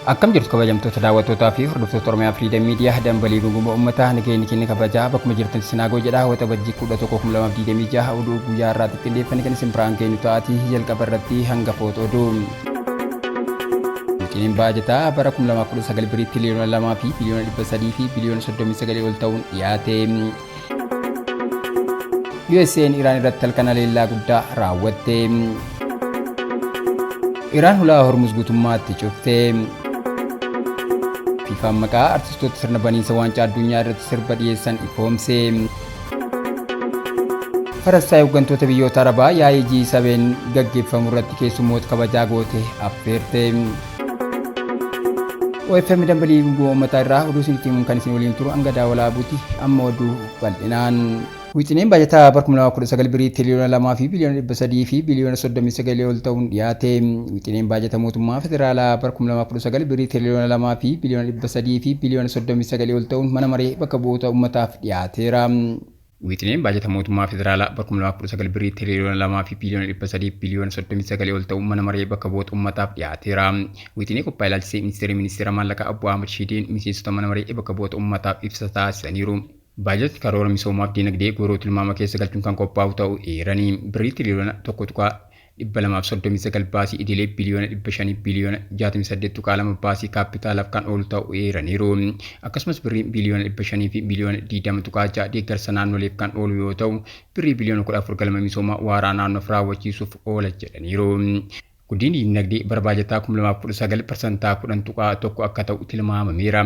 Akkam jirtu kabajamtoota daawwattootaa fi hordoftoota Oromiyaa Freedom Media dambalii guguma uummataa nageenyi keenya kabajaa bakkuma jirtan sinagoo jedha hawwata bajjii 11 oduu guyyaa irraatti qindeeffanii kan isin biraan keenyu ta'atii jalqaba irratti hanga footoo oduu. Wixineen baajataa bara 2019 birrii tiriliyoona 2 fi biliyoona 300 fi biliyoona 39 ol ta'uun dhiyaate. USA'n Iraan irratti halkan haleellaa guddaa raawwatte. Iraan hulaa Hormuz guutummaatti cufte. FIFA maqaa artistoota sirna baniinsa waancaa addunyaa irratti sirba dhiyeessan ifoomse. Faransaay hooggantoota biyyoota Arabaa yaa'ii G7 gaggeeffamu irratti keessummoota kabajaa goote affeerte. OFM dambalii guguma uummataa irraa oduu isinitti himuun kan isin waliin turu hanga daawwalaa buuti amma oduu bal'inaan. Wixineen baajataa bara 2019 birrii tiriliyoona 2 fi biliyoona 300 fi biliyoona 39 ol ta'uun dhiyaate. Wixineen baajataa mootummaa federaalaa bara 2019 birrii tiriliyoona 2 fi biliyoona 300 fi biliyoona 39 ol ta'uun mana maree bakka bu'oota uummataaf dhiyaateera. Wixineen baajataa mootummaa federaalaa bara 2019 birrii tiriliyoona 2 fi biliyoona 300 fi biliyoona 39 ol ta'uun mana maree bakka bu'oota uummataaf dhiyaateera. Wixinee qophaa'ee ilaalchisee ministeera maallaqaa Obbo Ahmad Shiideen miseensota mana maree bakka bu'oota uummataaf ibsa taasisaniiru. Baajata karoora misoomaaf dinagdee goroo tilmaama keessa galchuun kan qophaa'u ta'uu eeranii birrii tiriliyoona 1.239 baasii idilee biliyoona 500 biliyoona 68.2 baasii kaapitaalaaf kan oolu ta'uu eeraniiru. Akkasumas birrii biliyoona 500 fi biliyoona 20.6 deeggarsa naannoleef kan oolu yoo ta'u birrii biliyoona 14 galma misoomaa waaraa naannoof raawwachiisuuf oola jedhaniiru. Guddinni dinagdee bara baajataa 2019 10.1 akka ta'u tilmaamameera.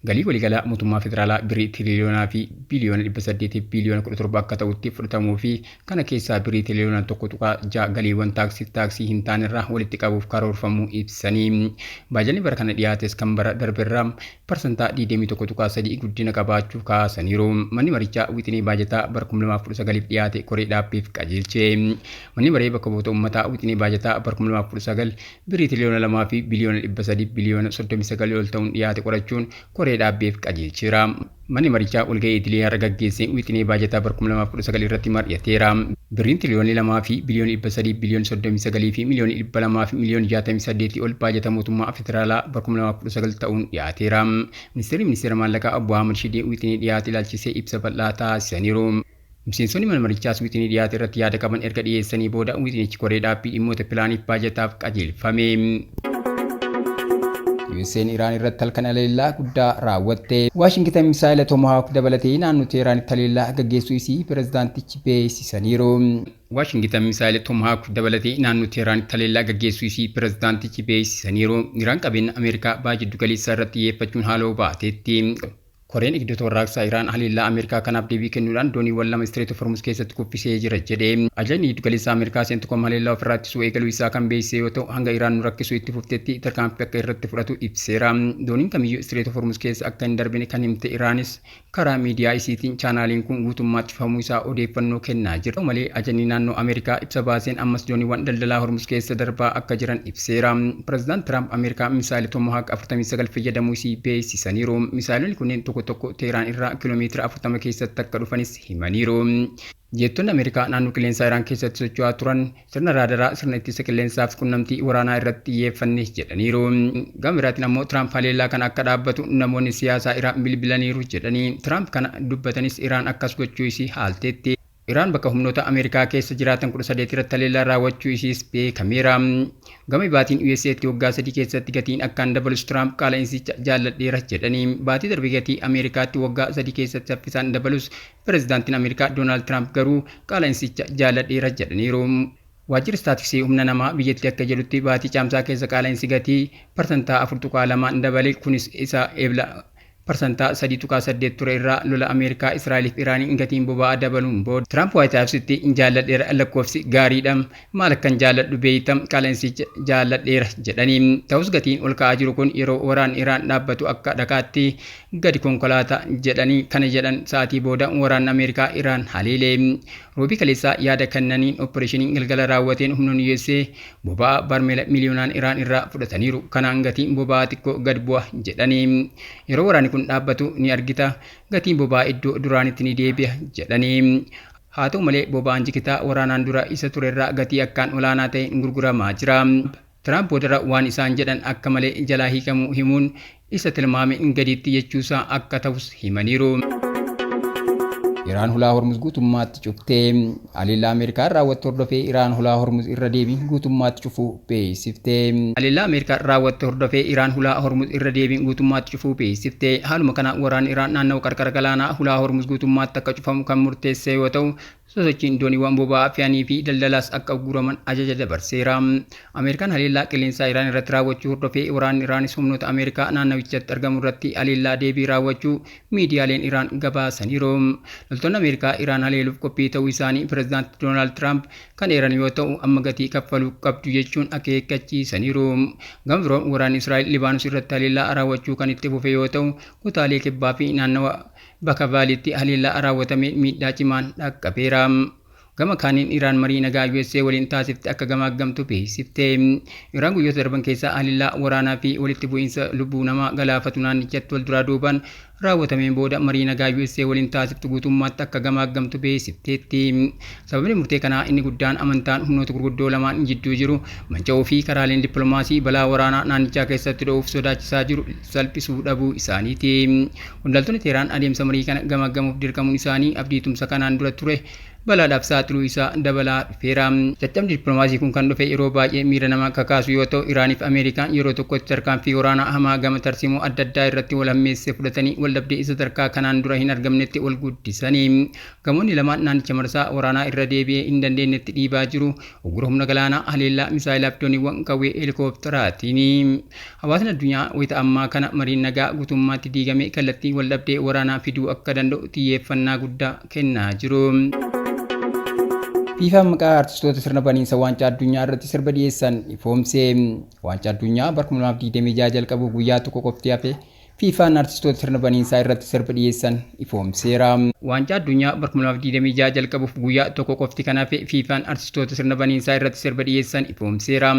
Galii waliigalaa mootummaa federaalaa birrii tiriliyoonaa fi biliyoona 800 fi biliyoona 17 akka ta'utti fudhatamuu fi kana keessaa birrii tiriliyoona 1.6 galiiwwan taaksii hin taane irraa walitti qabuuf karoorfamuu ibsanii. Baajanni bara kana dhiyaates kan bara darbeerraa parsantaa 21.3 guddina qabaachuu kaasaniiru. Manni marichaa wixinee baajataa bara 2019 dhiyaate koree dhaabbiif qajeelche. Manni maree bakka bu'oota uummataa wixinee baajataa bara 2019 birrii tiriliyoona 2 fi biliyoona 300 biliyoona 39 ol ta'uun dhiyaate qorachuun koree dhaabbiif qajeelcheera. Manni marichaa walga'ii idilee har'a gaggeessee wixinee baajataa bara 2019 irratti mari'ateera. Birriin tiriliyoonni 2 fi biliyoonni 300 biliyoonni 39 fi miliyoonni 200 fi miliyoonni 68 ol baajata mootummaa federaalaa bara 2019 ta'uun dhiyaateera. Ministeera maallaqaa Obbo Ahmad Shidee wixinee dhiyaate ilaalchisee ibsa bal'aa taasisaniiru. Miseensonni mana marichaas wixinee dhiyaate irratti yaada qaban erga dhiyeessanii booda wixinichi koree dhaabbii dhimmoota pilaaniif baajataaf qajeelfame. USA'n Iraan irratti halkan haleellaa guddaa raawwatte. Waashingtan misaayila Tomahawk dabalatee naannoo Teeraanitti haleellaa gaggeessuu isii pirezidaantichi beeksisaniiru. Waashingtan misaayila Tomahawk dabalatee naannoo Teeraanitti haleellaa gaggeessuu isii pirezidaantichi beeksisaniiru. Iraan qabeenya Ameerikaa baajiddu galeessaa irratti xiyyeeffachuun haaloo baateetti. Koreen eegdota warraaqsaa Iraan haleellaa Ameerikaa kanaaf deebii kennuudhaan dooniiwwan lama Strait of Hormuz keessatti kuffisee jira jedhe. Ajajni giddugaleessaa Ameerikaa Seentiikoom haleellaa ofirraa ittisuu eegaluu isaa kan beeksise yoo ta'u hanga Iraan nu rakkisuu itti fuftetti tarkaanfii akka irratti fudhatu ibseera. Dooniin kamiyyuu Strait of Hormuz keessa akka hin darbine kan himte Iraanis karaa miidiyaa isiitiin chaanaaliin kun guutummaatti cufamuu isaa odeeffannoo kennaa jira. Malee ajajni naannoo Ameerikaa ibsa baaseen ammas dooniiwwan daldalaa Hormuz keessa darbaa akka jiran ibseera. Pireezidaant Tiraamp Ameerikaa misaayila Tomahawk 49 fayyadamuu isii beeksisaniiru. Misaayilonni kunneen tokko Teeraan irraa kiiloomeetira 40 keessatti akka dhufanis himaniiru. Jeettonni Ameerikaa naannoo qilleensaa Iraan keessatti socho'aa turan sirna raadaraa sirna ittisa qilleensaaf qunnamtii waraanaa irratti xiyyeeffanne jedhaniiru. Gama biraatiin ammoo Tiraamp haleellaa kana akka dhaabbatu namoonni siyaasaa Iraan bilbilaniiru jedhanii. Tiraamp kana dubbatanis Iraan akkas gochuu isii haalteetti. Iraan bakka humnoota Ameerikaa keessa jiraatan 13 irratti haleellaa raawwachuu isiis beekameera. Gama baatiin USA'tti waggaa 3 keessatti gatiin akkaan dabalus Tiraamp qaala'insicha jaalladheera jedhanii. Baatii darbe gatii Ameerikaatti waggaa 3 keessatti saffisaan dabalus pireezidaantiin Ameerikaa Doonaald Tiraamp garuu qaala'insicha jaalladheera jedhaniiru. Waajjirri istaatiksii humna namaa biyyattii akka jedhutti baatii caamsaa keessa qaala'insi gatii parsantaa 4.2 dabale kunis isa eebla parsantaa 3.8 ture irraa lola Ameerikaa Israa'eliif Iraaniin gatiin boba'aa dabaluun booda Tiraamp Waayit Haawusitti jaalladheera lakkoofsi gaariidha maal akkan jaalladhu beeytam qaala'insicha jaalladheera jedhanii. Ta'us gatiin ol ka'aa jiru kun yeroo waraan Iraan dhaabbatu akka dhaqaatti gadi konkolaataa jedhanii kana jedhan sa'aatii booda waraan Ameerikaa Iraan haleelee. Roobii kaleessaa yaada kennaniin opereeshiniin galgala raawwateen humnoonni USA boba'aa barmeela miliyoonaan Iraan irraa fudhataniiru. Kanaan gatiin boba'aa xiqqoo gad bu'a jedhanii. Yeroo waraanni kun dhaabbatu ni argita gatiin boba'aa iddoo duraanitti ni deebi'a jedhanii. Haa ta'u malee boba'aan jigitaa waraanaan dura isa turerraa gatii akkaan olaanaa ta'e gurguramaa jira. Tiraamp boodara waan isaan jedhan akka malee jalaa hiikamu himuun isa tilmaame gaditti jechuusaa akka ta'us himaniiru. Iraan hulaa Hormuz guutummaatti cuftee haleellaa Ameerikaa raawwatte hordofee Iraan hulaa Hormuz irra deebiin guutummaatti cufuu beeksiftee. Haleellaa Ameerikaa raawwatte hordofee Iraan hulaa Hormuz irra deebiin guutummaatti cufuu beeksiftee. Haaluma kana waraanni Iraan naannoo qarqara galaanaa hulaa Hormuz guutummaatti akka cufamu kan murteesse yoo ta'u, sosochiin dooniiwwan boba'aa fe'anii fi daldalaas akka ugguraman ajaja dabarseera. Ameerikaan haleellaa qilleensaa Iraan irratti raawwachuu hordofee waraanni Iraanis humnoota Ameerikaa naannawichatti argamu irratti haleellaa deebii raawwachuu miidiyaaleen Iraan gabaasaniiru. Loltoonni Ameerikaa Iraan haleeluuf qophii ta'uu isaanii pireezidaantii Doonaald Tiraamp kan eeran yoo ta'u, amma gatii kaffaluu qabdu jechuun akeekkachiisaniiru. Gama biroon waraanni Israa'el Libaanos irratti haleellaa raawwachuu kan itti fufe yoo ta'u, kutaalee kibbaa fi naannawa bakka baaliitti haleellaa raawwatame miidhaa cimaan dhaqqabeera. Gama kaaniin Iraan marii nagaa USA waliin taasifte akka gamaggamtu beeksifte. Iraan guyyoota darban keessaa haleellaa waraanaa fi walitti bu'iinsa lubbuu namaa galaafatu naannichatti wal duraa duubaan raawwatameen booda marii nagaa USA waliin taasiftu guutummaatti akka gamaggamtu beeksifteetti. Sababni murtee kanaa inni guddaan amantaan humnoota gurguddoo lamaan jidduu jiru manca'uu fi karaaleen dippiloomaasii balaa waraanaa naannichaa keessatti dho'uuf sodaachisaa jiru salphisuu dhabuu isaaniiti. Qondaaltonni Teheraan adeemsa marii kana gamaggamuuf dirqamuun isaanii abdii tumsa kanaan dura ture balaadhaaf saaxiluu isaa dabalaa dhufeera. Caccabni dippiloomaasii kun kan dhufe yeroo baay'ee miira nama kakaasu yoo ta'u, Iraaniif Ameerikaan yeroo tokkotti tarkaanfii waraanaa hamaa gama tarsiimoo adda addaa irratti wal hammeessee fudhatanii waldhabdee isa sadarkaa kanaan dura hin argamnetti wal guddisanii. Gamoonni lamaan naannicha marsaa waraanaa irra deebi'ee hin dandeenyetti dhiibaa jiru uggura humna galaanaa, haleellaa misaayilaa fi dooniiwwan qawwee heelikoopteraatiin. Hawaasni addunyaa wayita ammaa kana mariin nagaa guutummaatti diigame kallattii waldhabdee waraanaa fiduu akka danda'u xiyyeeffannaa guddaa kennaa jiru. FIFA maqaa artistoota sirna baniinsa waancaa addunyaa irratti sirba dhiyeessan ifoomsee. Waancaa addunyaa bara 2026 jalqabu guyyaa tokko qofti hafe FIFAn artistoota sirna baniinsaa irratti sirba dhiyeessan ifoomseera. Waancaa addunyaa bara 2026 jalqabuuf guyyaa tokko qofti kan hafe FIFAn artistoota sirna baniinsaa irratti sirba dhiyeessan ifoomseera.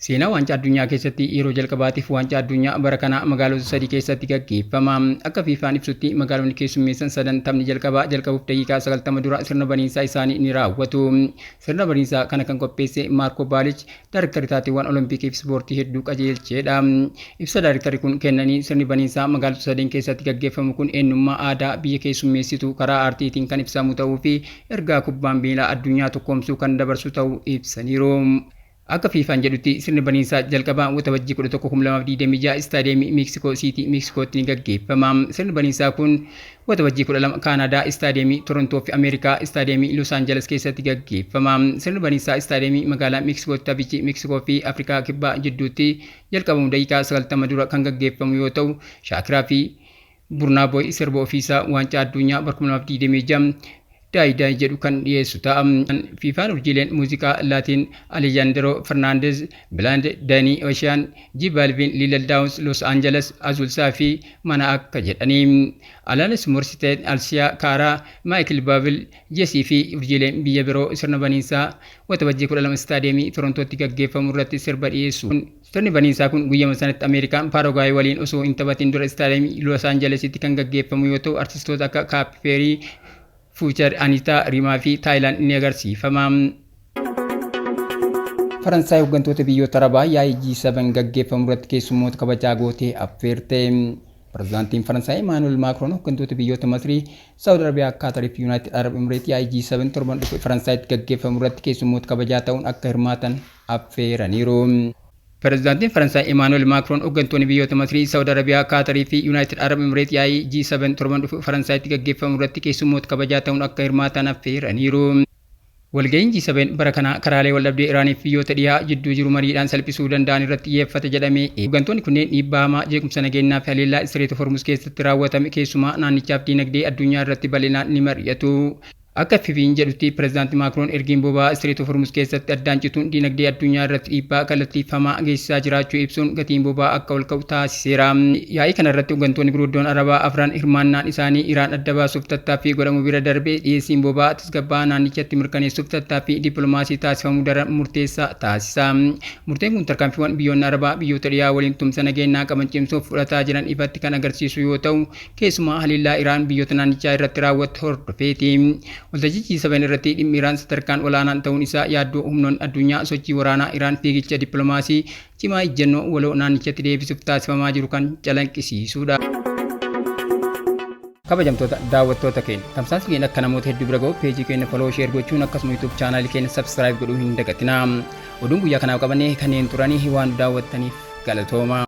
Seenaa waancaa addunyaa keessatti yeroo jalqabaatiif waancaa addunyaa bara kana magaalota 3 keessatti gaggeeffama. Akka FIFAn ibsutti magaalonni keessummeessan sadan taphni jalqabaa jalqabuuf daqiiqaa 90 dura sirna baniinsaa isaanii ni raawwatu. Sirna baniinsaa kana kan qopheesse Maarko Baalich Daayirektarii taateewwan Olompikii fi Ispoortii hedduu qajeelcheedha. Ibsa daayirektarii kun kennanii sirni baniinsaa magaalota 3 keessatti gaggeeffamu kun eenyummaa aadaa biyya keessummeessitu karaa aartiitiin kan ibsamu ta'uu fi ergaa kubbaan miilaa addunyaa tokkoomsuu kan dabarsu ta'uu ibsaniiru. Akka FIFAn jedhutti sirni baniinsaa jalqabaa waxabajjii 11 istaadiyeemii Meeksikoo Siitii Meeksikootti ni gaggeeffama. Sirni baniinsaa kun waxabajjii 12 Kaanadaa istaadiyeemii Torontoo fi Ameerikaa istaadiyeemii Los Angeles keessatti gaggeeffama. Sirni baniinsaa istaadiyeemii magaalaa Meeksikootti taphichi Meeksikoo fi Afrikaa kibbaa jidduutti jalqabamu daqiiqaa 90 dura kan gaggeeffamu yoo ta'u, Shaakiraa fi Burnaaboy sirba ofiisaa waancaa addunyaa bara 2026 daayidaayi jedhu kan dhiyeessu ta'a. FIFAn urjiileen muuziqaa Laatiin Alejandro Fernandez, Blind, Danny Ocean, J Balvin, Lil Downs, Los Angeles, Azulsaa fi mana akka jedhanii. Alanis Morissette, Alessia Cara, Michael Bublé, Jesse fi urjiileen biyya biroo sirna baniinsaa waxabajjii 12 istaadiyeemii Torontootti gaggeeffamu irratti sirba dhiyeessu. Sirni baniinsaa kun guyyama sanatti Ameerikaan Paaragwaay waliin osoo hin taphatin dura istaadiyeemii Los Angelesitti kan gaggeeffamu yoo ta'u, artistoota akka Katy Perry, Future, Anita, Rimaa fi Thailand ni agarsiifama. Faransaay hooggantoota biyyoota Arabaa yaa'ii G7 gaggeeffamu irratti keessummoota kabajaa gootee affeerte. Pireezidaantiin Faransaay Emmanuel Macron hooggantoota biyyoota Masrii, Saudi Arabiyaa, Qaatarii fi Yuunaayitid Arab Emireet yaa'ii G7 torban dhufu Faransaaytti gaggeeffamu irratti keessummoota kabajaa ta'uun akka hirmaatan affeeraniiru. Pireezidaantiin Faransaay Emmanuel Macron hooggantoonni biyyoota Masrii, Saudi Arabiyaa, Qaatarii fi Yuunaayitid Arab Emireet yaa'ii G7 torban dhufu Faransaaytti gaggeeffamu irratti keessummoota kabajaa ta'uun akka hirmaatan affeeraniiru. Walga'iin G7 bara kana karaalee waldhabdee Iraanii fi biyyoota dhiyaa jidduu jiru mariidhaan salphisuu danda'an irratti xiyyeeffata jedhamee hooggantoonni kunneen dhiibbaa hamaa jeequmsa nageenyaa fi haleellaa Istireet Hormuz keessatti raawwatame keessumaa naannichaaf diinagdee addunyaa irratti bal'inaan ni mari'atu. Akka FIFAn jedhutti pireezidaantii Macron ergiin boba'aa Istireet Hormuz keessatti addaan cituun diinagdee addunyaa irratti dhiibbaa kallattiifamaa geessisaa jiraachuu ibsuun gatiin boba'aa akka ol ka'u taasiseera. Yaa'ii kana irratti hooggantoonni gurguddoon Arabaa afran hirmaannaan isaanii Iraan adda baasuuf tattaaffii godhamu bira darbee dhiyeessiin boba'aa tasgabbaa'aa naannichatti mirkaneessuuf tattaaffii dippiloomaasii taasifamuu daran murteessaa taasisa. Murteen kun tarkaanfiiwwan biyyoonni Arabaa biyyoota dhiyaa waliin tumsa nageenyaa qaban cimsuuf fudhataa jiran ifatti kan agarsiisu yoo ta'u, keessumaa haleellaa Iraan biyyoota naannichaa irratti raawwattu hordofeeti. waltajjii G7 irratti dhimmi Iraan sadarkaan olaanaan ta'uun isaa yaaddoo humnoonni addunyaa sochii waraanaa Iraan fiigicha dippiloomaasii cimaa ejjennoo waloo naannichatti deebisuuf taasifamaa jiru kan calanqisiisudha. kabajamtoota daawwattoota keenya tamsaasni keenya akka namoota hedduu bira ga'u peejii keenya follow share gochuun akkasuma YouTube chaanaalii keenya subscribe godhuu hin dagatinaa. Oduun guyyaa kanaaf qabannee kanneen turanii waan daawwattaniif galatooma.